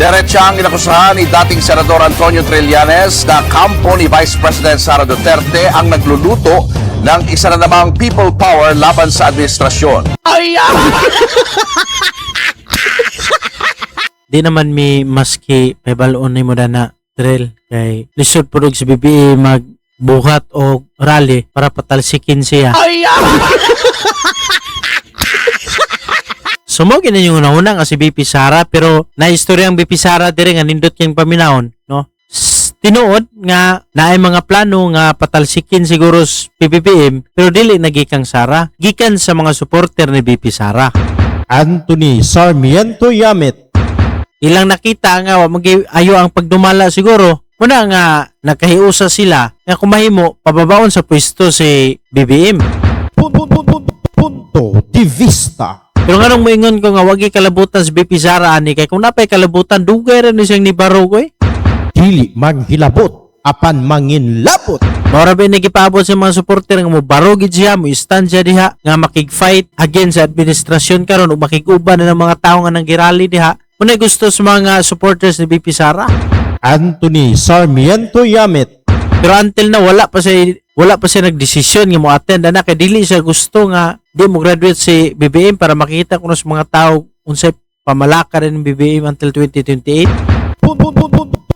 Diretsang inakusahan ni dating Senador Antonio Trillanes na kampo ni Vice President Sara Duterte ang nagluluto ng isa na namang people power laban sa administrasyon. Di naman mi maski pebaloon ni mo na drill kay lisod pudog si BBI magbuhat o rally para patalsikin siya. Sumogin na yung una-una nga si BP Sara pero naistorya ang BP Sara dire nga nindot yung paminahon, no? Tinuod nga naay mga plano nga patalsikin siguro sa PBBM pero dili nagikang Sara, gikan sa mga supporter ni BP Sara. Anthony Sarmiento Yamit. Ilang nakita nga ayo ang pagdumala siguro. Muna nga nakahiusa sila nga kumahimo pababaon sa pwesto si BBM. Punto de vista. Pero nga nung moingon ko nga wagi kalabutan si BP Sara ani kay kung napay kalabutan dugay ra ni siyang nibaro ko eh. Dili manghilabot apan manginlabot. Mora ba nagipabot sa mga supporter nga mo barogid siya mo stand siya diha nga makig-fight against sa administrasyon karon ug makig-uban na ng mga tawo nga nang girali diha. Muna gusto sa mga supporters ni BP Sara. Anthony Sarmiento Yamit. Pero until na wala pa siya nagdesisyon nga mo attend na kay dili siya gusto nga di mo graduate si BBM para makita kuno sa mga tao unsay pamalaka rin ng BBM until 2028.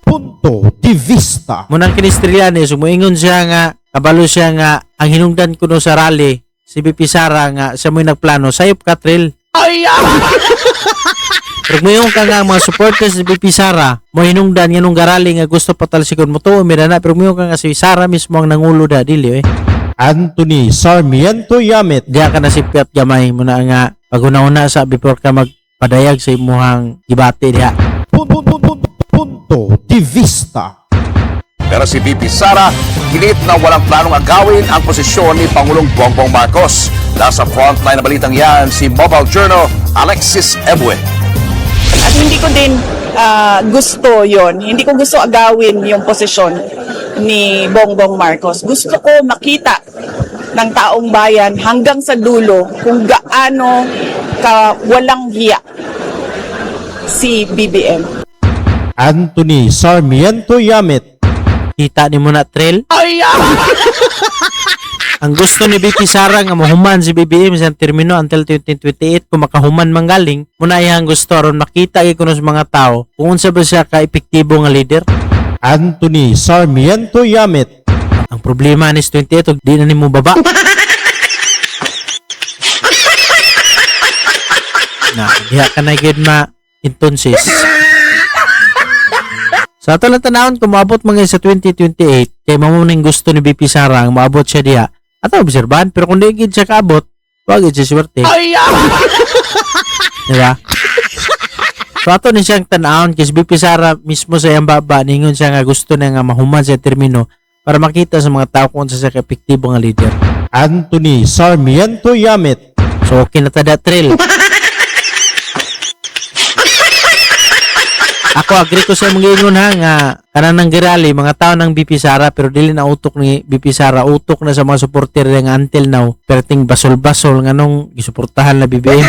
Punto de vista. Munang kinistriyan sumuingon siya nga kabalo siya nga ang hinungdan kuno sa rally si BP Sara nga sa mo'y nagplano sayop ka trail. Pero ngayon ka nga mga supporters ni BP Sara mo hinungdan nga nung garali nga gusto patalsikon mo to mirana pero ngayon ka nga si Sara mismo ang nangulo da dili eh. Anthony Sarmiento Yamit. Diya ka na sipiat gamay mo na nga pag-una sa before ka magpadayag sa imuhang gibati diha. Punto de vista. Pero si VP Sara, ginit na walang planong agawin ang posisyon ni Pangulong Bongbong Marcos. Nasa frontline na balitang yan si Mobile Journal Alexis Ebue. At hindi ko din gusto yon. Hindi ko gusto agawin yung posisyon ni Bongbong Marcos. Gusto ko makita ng taong bayan hanggang sa dulo kung gaano ka walang hiya si BBM. Anthony Sarmiento Yamit. Kita ni mo na trail. Ang gusto ni BP Sara nga mahuman si BBM sa termino until 2028 kung makahuman manggaling muna iyang gusto aron makita kuno sa mga tao kung unsa ba siya ka epektibo nga leader. Anthony Sarmiento Yamit. Ang problema ni 28 di na nimo baba. Na diha ka na gid ma entonces. Sa talang tanawon kung maabot mga sa 2028 kay mamuning gusto ni BP Sara ang maabot siya diha ato obserbahan pero kung di gid siya kaabot wag gid siya swerte. Diba? So ato ni siyang tanawon kay si BP Sara mismo sa iyang baba ningon siya nga gusto na nga mahuman sa termino para makita sa mga tao kung sa siya ka-epektibo nga leader. Anthony Sarmiento Yamit. So okay na tada trail. Ako agree ko sa mga ingon ha nga kanang girali mga tao ng BP Sara pero dili na utok ni BP Sara utok na sa mga supporter nga until now perting basol-basol nga nung gisuportahan na BBM.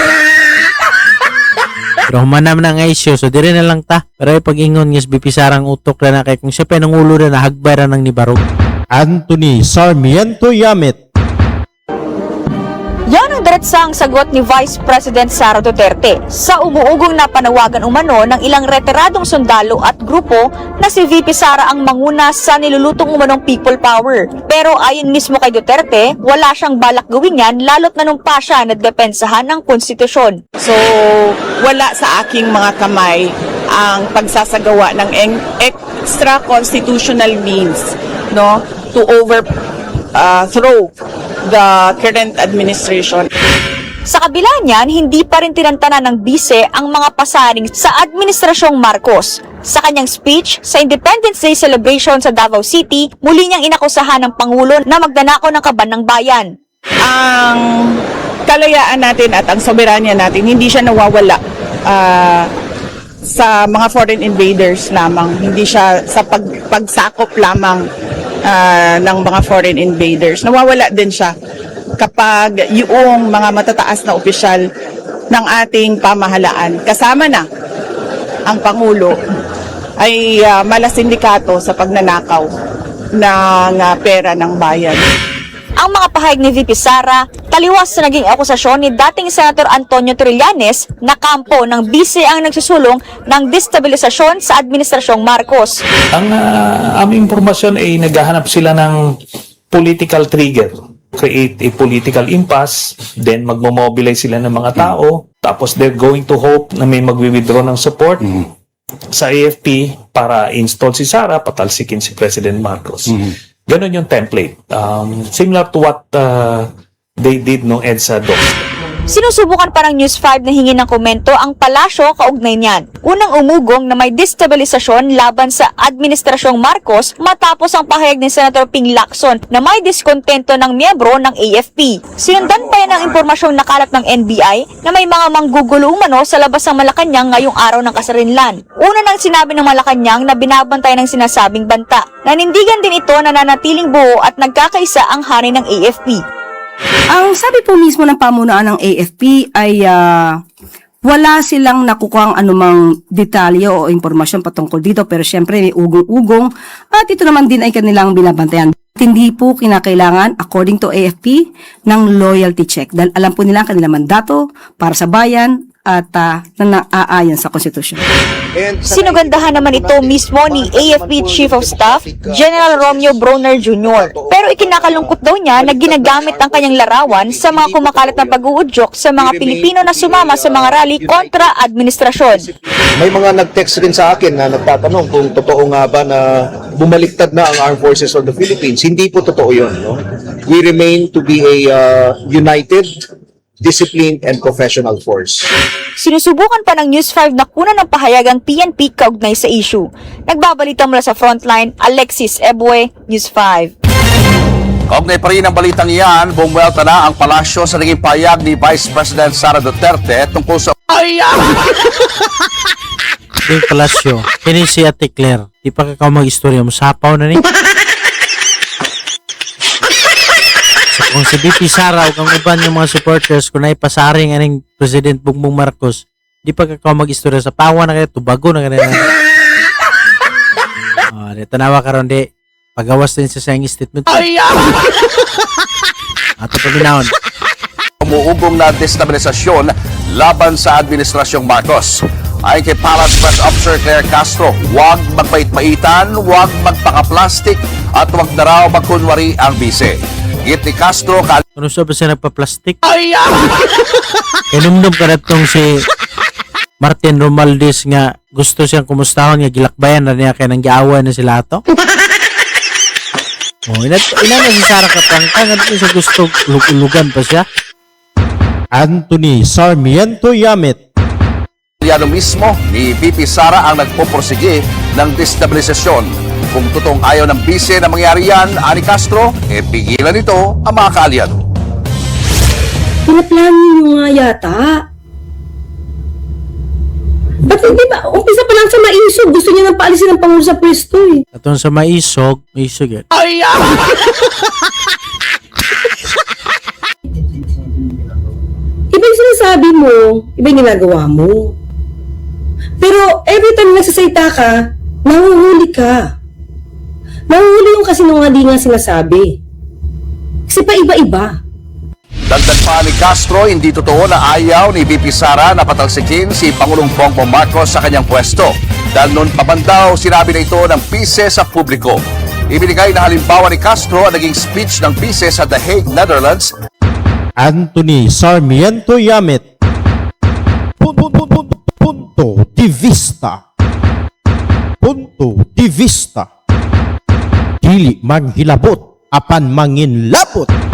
Pero humanam na nga issue so diri na lang ta pero pag ingon nga BP Sara ang utok na kay kung siya pa nang ulo na hagbay ra nang ni Barog. Anthony Sarmiento Yamit. Yan ang diretsang sagot ni Vice President Sara Duterte sa umuugong na panawagan umano ng ilang retiradong sundalo at grupo na si VP Sara ang manguna sa nilulutong umanong people power. Pero ayon mismo kay Duterte, wala siyang balak gawin yan lalo't na nung pa siya nagdepensahan ng konstitusyon. So, wala sa aking mga kamay ang pagsasagawa ng extra constitutional means, no, to overthrow the current administration. Sa kabila niyan, hindi pa rin tinantanan ng bise ang mga pasaring sa Administrasyong Marcos. Sa kanyang speech sa Independence Day celebration sa Davao City, muli niyang inakusahan ng Pangulo na magdanakaw ng kaban ng bayan. Ang kalayaan natin at ang soberanya natin, hindi siya nawawala sa mga foreign invaders lamang. Hindi siya sa pagsakop lamang ng mga foreign invaders. Nawawala din siya kapag yung mga matataas na opisyal ng ating pamahalaan kasama na ang Pangulo ay malasindikato sa pagnanakaw ng pera ng bayan. Ang mga pahayag ni VP Sara, taliwas sa naging akusasyon ni dating Senator Antonio Trillanes na kampo ng bise ang nagsusulong ng destabilisasyon sa Administrasyong Marcos. Ang aming impormasyon ay naghahanap sila ng political trigger. Create a political impasse, then magmomobilize sila ng mga tao, tapos they're going to hope na may magwi-withdraw ng support sa AFP para install si Sara, patalsikin si President Marcos. Ganon yung template. Similar to what they did no EDSA docs. Sinusubukan pa ng News 5 na hingin ng komento ang palasyo kaugnay niyan. Unang umugong na may destabilisasyon laban sa Administrasyong Marcos matapos ang pahayag ni Senator Ping Lacson na may diskontento ng miyembro ng AFP. Sinundan pa yan ang impormasyong nakalat ng NBI na may mga manggugulo umano sa labas ng Malacanang ngayong araw ng kasarinlan. Una nang sinabi ng Malacanang na binabantay ng sinasabing banta. Nanindigan din ito na nanatiling buo at nagkakaisa ang hari ng AFP. Ang sabi po mismo ng pamunuan ng AFP ay wala silang nakukuhang anumang detalye o impormasyon patungkol dito, pero syempre may ugong-ugong at ito naman din ay kanilang binabantayan. Hindi po kinakailangan, according to AFP, ng loyalty check dahil alam po nila ang kanilang mandato para sa bayan at na naaayon sa konstitusyon. Sinugandahan naman ito mismo ni AFP Chief of Staff, General Romeo Bronner Jr. Pero ikinakalungkot daw niya na ginagamit ang kanyang larawan sa mga kumakalat na pag-uudyok sa mga Pilipino na sumama sa mga rally kontra administrasyon. May mga nag-text rin sa akin na nagtatanong kung totoo nga ba na bumaliktad na ang Armed Forces of the Philippines. Hindi po totoo yun. No? We remain to be a united, disciplined, and professional force. Sinusubukan pa ng News 5 na kunan ng pahayag ang PNP kaugnay sa issue. Nagbabalita mula sa Frontline, Alexis Ebue, News 5. Kaugnay pa rin ang balitang iyan, bumuelta na ang palasyo sa naging pahayag ni Vice President Sara Duterte tungkol sa Yung palasyo, kini si Ate Claire. Di pa ka mag-istorya mo, sapaw na ni. So, kung si VP Sara o kung uban yung mga supporters, kung naipasaring aning President Bongbong Marcos, di pa ka mag-istorya sa pawa na kayo, tubago na kayo. Di tanawa ka ron, di. Pagawas din sa sayang statement. Ato paminaon. umuugong na destabilisasyon laban sa Administrasyong Marcos. Ayon kay Palace Press Officer Claire Castro, huwag magpait-paitan, huwag magpaka-plastic at huwag na raw magkunwari ang bise. Git ni Castro, Ano sabi siya nagpa-plastic? Kinumdum ka na itong si Martin Romualdez nga gusto siyang kumustahon nga gilakbayan na niya kaya nang giawa na sila ito. Ina na si Sara Kaprangka nga dito siya gusto lugan pa siya. Anthony Sarmiento Yamit. Yan mismo ni VP Sara ang nagpupursige ng destabilisasyon. Kung totoong ayaw ng bise na mangyari yan, ani Castro, pigilan nito ang mga kaalyado. Pinaplano nyo nga yata. Ba't hindi ba? Umpisa pa lang sa maisog. Gusto niya nang paalisin ng Pangulo sa pwesto eh. Atong sa maisog yan. Iba yung sinasabi mo, iba yung ginagawa mo. Pero every time nagsasalita ka, nahuhuli ka. Nahuhuli yung kasinungalingan sinasabi. Kasi pa iba-iba. Dagdag pa ni Castro, hindi totoo na ayaw ni VP Sara na patalsikin si Pangulong Bongbong Marcos sa kanyang pwesto. Dahil noon pa man daw, sinabi na ito ng PISE sa publiko. Ibinigay na halimbawa ni Castro ang naging speech ng PISE sa The Hague, Netherlands. Anthony Sarmiento Yamit. Punto de vista. Punto de vista. Dili manghilabot apan manginlapot.